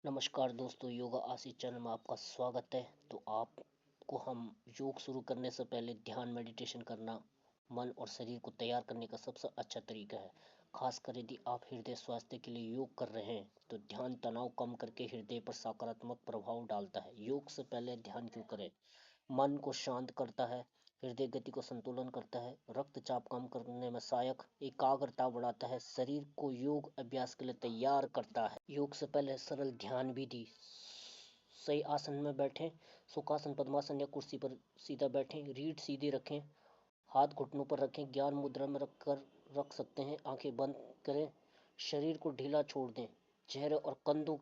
नमस्कार दोस्तों, योगा आशीष चैनल में आपका स्वागत है। तो आपको हम योग शुरू करने से पहले ध्यान मेडिटेशन करना मन और शरीर को तैयार करने का सबसे अच्छा तरीका है। खासकर यदि आप हृदय स्वास्थ्य के लिए योग कर रहे हैं तो ध्यान तनाव कम करके हृदय पर सकारात्मक प्रभाव डालता है। योग से पहले ध्यान क्यों करें? मन को शांत करता है, हृदय गति को संतुलन करता है, रक्तचाप कम करने में सहायक, एकाग्रता बढ़ाता है, शरीर को योग अभ्यास के लिए तैयार करता है। योग से पहले सरल ध्यान विधि। सही आसन में बैठें, सुखासन, पद्मासन या कुर्सी पर सीधा बैठें, रीढ़ सीधी रखें, हाथ घुटनों पर रखें, ज्ञान मुद्रा में रख सकते हैं, आंखें बंद करें, शरीर को ढीला छोड़ दें, चेहरे और कंधों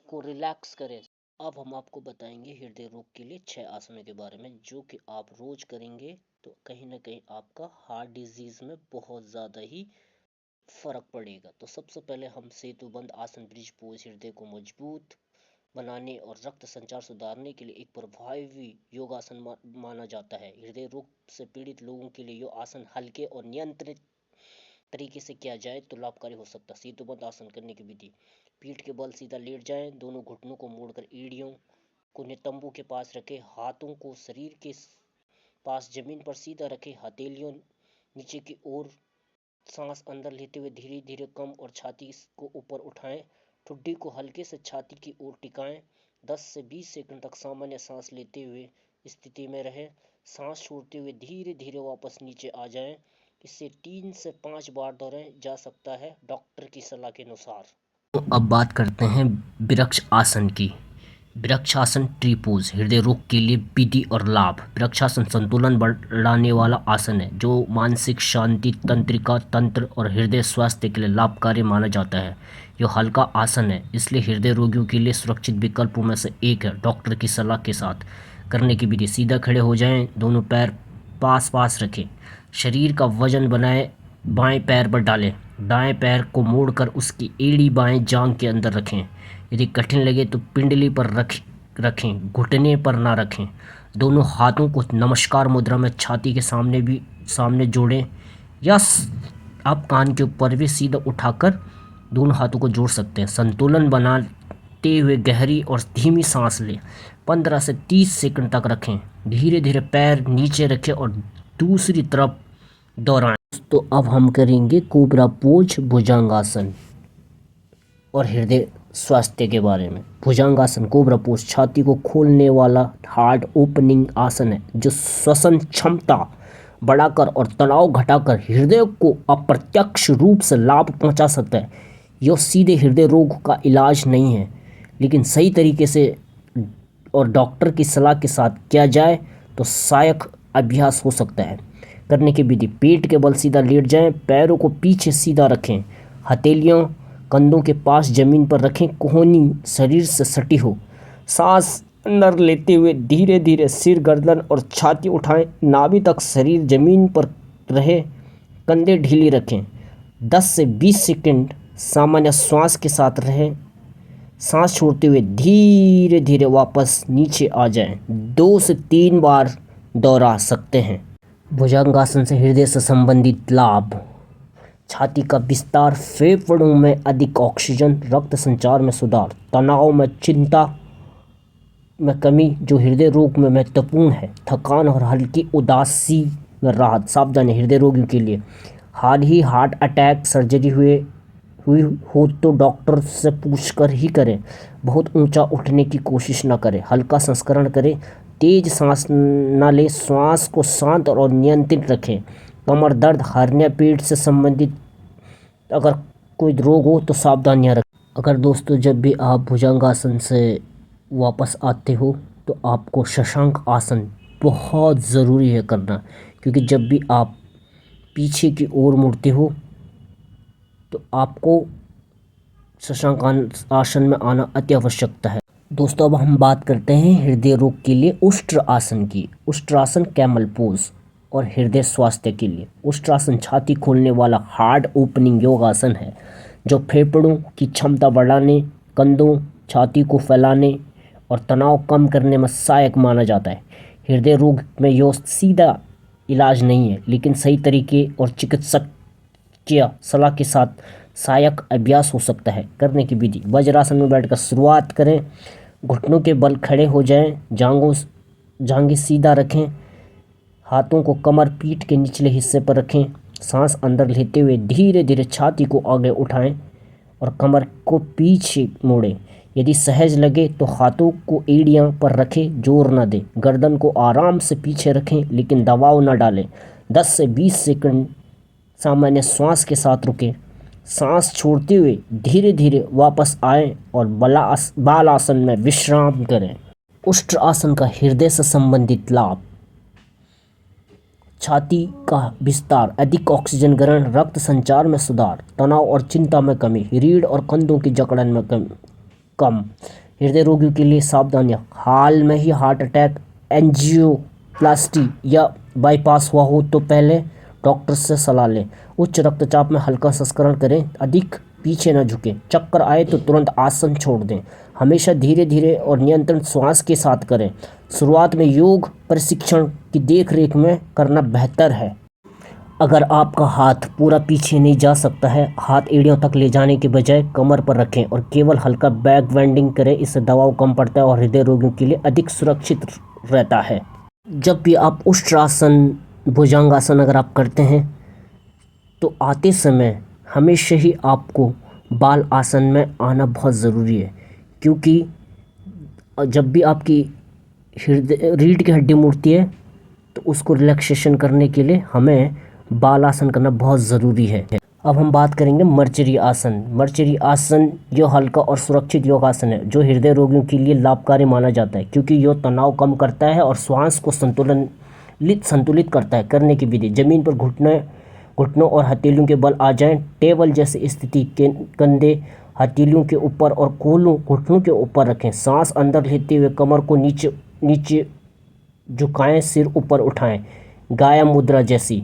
को रिलैक्स करें। अब हम आपको बताएंगे हृदय रोग के लिए 6 आसनों के बारे में, जो कि आप रोज करेंगे तो कहीं ना कहीं आपका हार्ट डिजीज में बहुत ज़्यादा ही फर्क पड़ेगा। तो सबसे पहले हम सेतुबंद आसन, ब्रिज पोज, हृदय को मजबूत बनाने और रक्त संचार सुधारने के लिए एक प्रभावी योगासन माना जाता है। हृदय रोग से पीड़ित लोगों के लिए यह आसन हल्के और नियंत्रित तरीके से किया जाए तो लाभकारी हो सकता है। सेतुबंद आसन करने की विधि: पीठ के बल सीधा लेट जाएं, दोनों घुटनों को मोड़कर एड़ियों को नितंबों के पास रखें, हाथों को शरीर के पास जमीन पर सीधा रखें, हथेलियों नीचे की ओर, सांस अंदर लेते हुए धीरे धीरे कम और छाती को ऊपर उठाएं, ठुड्डी को हल्के से छाती की ओर टिकाएं, 10 से 20 सेकंड तक सामान्य सांस लेते हुए स्थिति में रहें, सांस छोड़ते हुए धीरे धीरे वापस नीचे आ जाएं। इसे 3 से 5 बार दोहराया जा सकता है डॉक्टर की सलाह के अनुसार। तो अब बात करते हैं वृक्ष आसन की। वृक्षासन, ट्री पोज, हृदय रोग के लिए विधि और लाभ। वृक्षासन संतुलन बढ़ाने वाला आसन है जो मानसिक शांति, तंत्रिका तंत्र और हृदय स्वास्थ्य के लिए लाभकारी माना जाता है। यह हल्का आसन है, इसलिए हृदय रोगियों के लिए सुरक्षित विकल्पों में से एक है। डॉक्टर की सलाह के साथ करने की विधि: सीधा खड़े हो जाएं, दोनों पैर पास पास रखें, शरीर का वजन बनाए बाएं पैर पर डालें, दाएं पैर को मोड़कर उसकी एड़ी बाएं जांघ के अंदर रखें। यदि कठिन लगे तो पिंडली पर रखें, घुटने पर ना रखें। दोनों हाथों को नमस्कार मुद्रा में छाती के सामने जोड़ें, या आप कान के ऊपर भी सीधा उठाकर दोनों हाथों को जोड़ सकते हैं। संतुलन बनाते हुए गहरी और धीमी सांस लें, 15 से 30 सेकंड तक रखें, धीरे धीरे पैर नीचे रखें और दूसरी तरफ दोहराएं। तो अब हम करेंगे कोबरा पोज, भुजंगासन और हृदय स्वास्थ्य के बारे में। भुजंगासन, कोबरा पोज, छाती को खोलने वाला हार्ट ओपनिंग आसन है जो श्वसन क्षमता बढ़ाकर और तनाव घटाकर हृदय को अप्रत्यक्ष रूप से लाभ पहुंचा सकता है। यह सीधे हृदय रोग का इलाज नहीं है, लेकिन सही तरीके से और डॉक्टर की सलाह के साथ किया जाए तो सहायक अभ्यास हो सकता है। करने की विधि: पेट के बल सीधा लेट जाएं, पैरों को पीछे सीधा रखें, हथेलियां कंधों के पास जमीन पर रखें, कोहनी शरीर से सटी हो, सांस अंदर लेते हुए धीरे धीरे सिर, गर्दन और छाती उठाएं, नाभि तक शरीर जमीन पर रहे, कंधे ढीली रखें, 10 से 20 सेकंड सामान्य श्वास के साथ रहें, सांस छोड़ते हुए धीरे धीरे वापस नीचे आ जाएं। 2 से 3 बार दोहरा सकते हैं। भुजंगासन से हृदय से संबंधित लाभ: छाती का विस्तार, फेफड़ों में अधिक ऑक्सीजन, रक्त संचार में सुधार, तनाव में चिंता में कमी जो हृदय रोग में महत्वपूर्ण है, थकान और हल्की उदासी में राहत। सावधानी: हृदय रोगियों के लिए हाल ही हार्ट अटैक, सर्जरी हुई हो तो डॉक्टर से पूछकर ही करें। बहुत ऊंचा उठने की कोशिश न करें, हल्का संस्करण करें, तेज सांस न लें, श्वास को शांत और नियंत्रित रखें। कमर दर्द, हर्निया, पेट से संबंधित अगर कोई रोग हो तो सावधानियां रखें। अगर दोस्तों जब भी आप भुजंगासन से वापस आते हो तो आपको शशांक आसन बहुत ज़रूरी है करना, क्योंकि जब भी आप पीछे की ओर मुड़ते हो तो आपको शशांक आसन में आना अति आवश्यकता है। दोस्तों अब हम बात करते हैं हृदय रोग के लिए उष्ट्र आसन की। उष्ट्रासन, कैमल पोज और हृदय स्वास्थ्य के लिए उष्ट्रासन छाती खोलने वाला हार्ट ओपनिंग योगासन है जो फेफड़ों की क्षमता बढ़ाने, कंधों, छाती को फैलाने और तनाव कम करने में सहायक माना जाता है। हृदय रोग में यह सीधा इलाज नहीं है, लेकिन सही तरीके और चिकित्सकीय सलाह के साथ सहायक अभ्यास हो सकता है। करने की विधि: वज्रासन में बैठकर शुरुआत करें। घुटनों के बल खड़े हो जाएं, जांघें सीधा रखें, हाथों को कमर पीठ के निचले हिस्से पर रखें। सांस अंदर लेते हुए धीरे धीरे छाती को आगे उठाएं और कमर को पीछे मोड़ें। यदि सहज लगे तो हाथों को एड़ियां पर रखें, जोर न दें। गर्दन को आराम से पीछे रखें लेकिन दबाव न डालें। 10 से 20 सेकंड सामान्य श्वास के साथ रुकें। सांस छोड़ते हुए धीरे धीरे वापस आएं और बाल आसन में विश्राम करें। उष्ट्र आसन का हृदय से संबंधित लाभ: छाती का विस्तार, अधिक ऑक्सीजन ग्रहण, रक्त संचार में सुधार, तनाव और चिंता में कमी, रीढ़ और कंधों की जकड़न में कम। हृदय रोगियों के लिए सावधानियां: हाल में ही हार्ट अटैक, एंजियोप्लास्टी या बाईपास हुआ हो तो पहले डॉक्टर से सलाह लें। उच्च रक्तचाप में हल्का संस्करण करें, अधिक पीछे न झुकें। चक्कर आए तो तुरंत आसन छोड़ दें। हमेशा धीरे धीरे और नियंत्रण श्वास के साथ करें। शुरुआत में योग प्रशिक्षण की देखरेख में करना बेहतर है। अगर आपका हाथ पूरा पीछे नहीं जा सकता है, हाथ एड़ियों तक ले जाने के बजाय कमर पर रखें और केवल हल्का बैक बेंडिंग करें। इससे दबाव कम पड़ता है और हृदय रोगियों के लिए अधिक सुरक्षित रहता है। जब भी आप उष्ट्रासन, भुजंगासन अगर आप करते हैं तो आते समय हमेशा ही आपको बाल आसन में आना बहुत ज़रूरी है, क्योंकि जब भी आपकी रीढ़ की हड्डी मुड़ती है तो उसको रिलैक्सेशन करने के लिए हमें बाल आसन करना बहुत ज़रूरी है। अब हम बात करेंगे मर्चरी आसन। मर्चरी आसन जो हल्का और सुरक्षित योगासन है, जो हृदय रोगियों के लिए लाभकारी माना जाता है, क्योंकि यह तनाव कम करता है और श्वास को संतुलित करता है। करने की विधि: जमीन पर घुटनों और हथेलियों के बल आ जाएं। टेबल जैसी स्थिति, कंधे हथेलियों के ऊपर और कोहलू घुटनों के ऊपर रखें। सांस अंदर लेते हुए कमर को नीचे झुकाएं, सिर ऊपर उठाएं, गाया मुद्रा जैसी।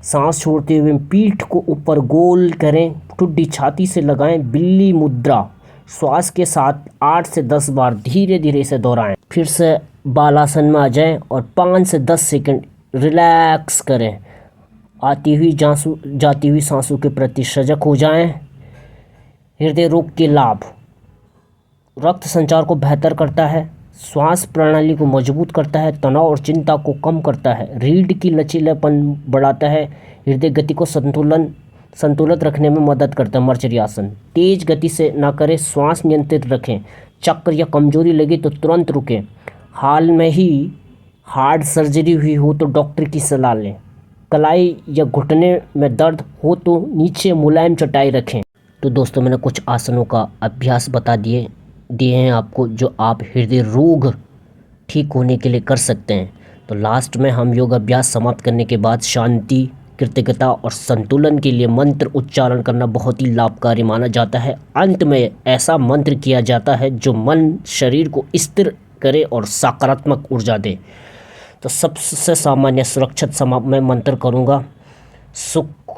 सांस छोड़ते हुए पीठ को ऊपर गोल करें, ठुड्डी छाती से लगाएं, बिल्ली मुद्रा। श्वास के साथ 8 से 10 बार धीरे धीरे इसे दोहराएं। फिर से बालासन में आ जाएं और 5 से 10 सेकंड रिलैक्स करें। आती हुई जाती हुई सांसों के प्रति सजग हो जाएं। हृदय रोग के लाभ: रक्त संचार को बेहतर करता है, श्वास प्रणाली को मजबूत करता है, तनाव और चिंता को कम करता है, रीढ़ की लचीलापन बढ़ाता है, हृदय गति को संतुलित रखने में मदद करता है। मर्चरी आसन तेज गति से ना करें, श्वास नियंत्रित रखें। चक्कर या कमजोरी लगे तो तुरंत रुकें। हाल में ही हार्ट सर्जरी हुई हो तो डॉक्टर की सलाह लें। कलाई या घुटने में दर्द हो तो नीचे मुलायम चटाई रखें। तो दोस्तों, मैंने कुछ आसनों का अभ्यास बता दिए हैं आपको, जो आप हृदय रोग ठीक होने के लिए कर सकते हैं। तो लास्ट में हम योग अभ्यास समाप्त करने के बाद शांति, कृतज्ञता और संतुलन के लिए मंत्र उच्चारण करना बहुत ही लाभकारी माना जाता है। अंत में ऐसा मंत्र किया जाता है जो मन शरीर को स्थिर करे और सकारात्मक ऊर्जा दे। तो सबसे सामान्य सुरक्षित मैं मंत्र करूँगा।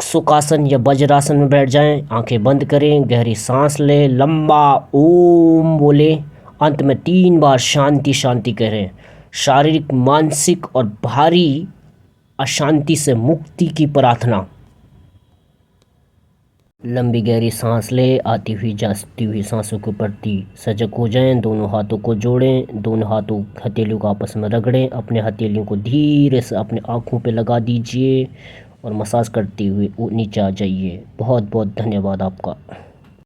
सुखासन या वज्रासन में बैठ जाएं, आंखें बंद करें, गहरी सांस लें, लंबा ओम बोले, अंत में 3 बार शांति शांति करें। शारीरिक, मानसिक और भारी अशांति से मुक्ति की प्रार्थना। लंबी गहरी सांस लें, आती हुई जाती हुई सांसों के प्रति सजग हो जाएं। दोनों हाथों को जोड़ें, दोनों हाथों हथेलियों को आपस में रगड़ें। अपने हथेलियों को धीरे से अपने आँखों पे लगा दीजिए और मसाज करते हुए नीचे आ जाइए। बहुत बहुत धन्यवाद आपका।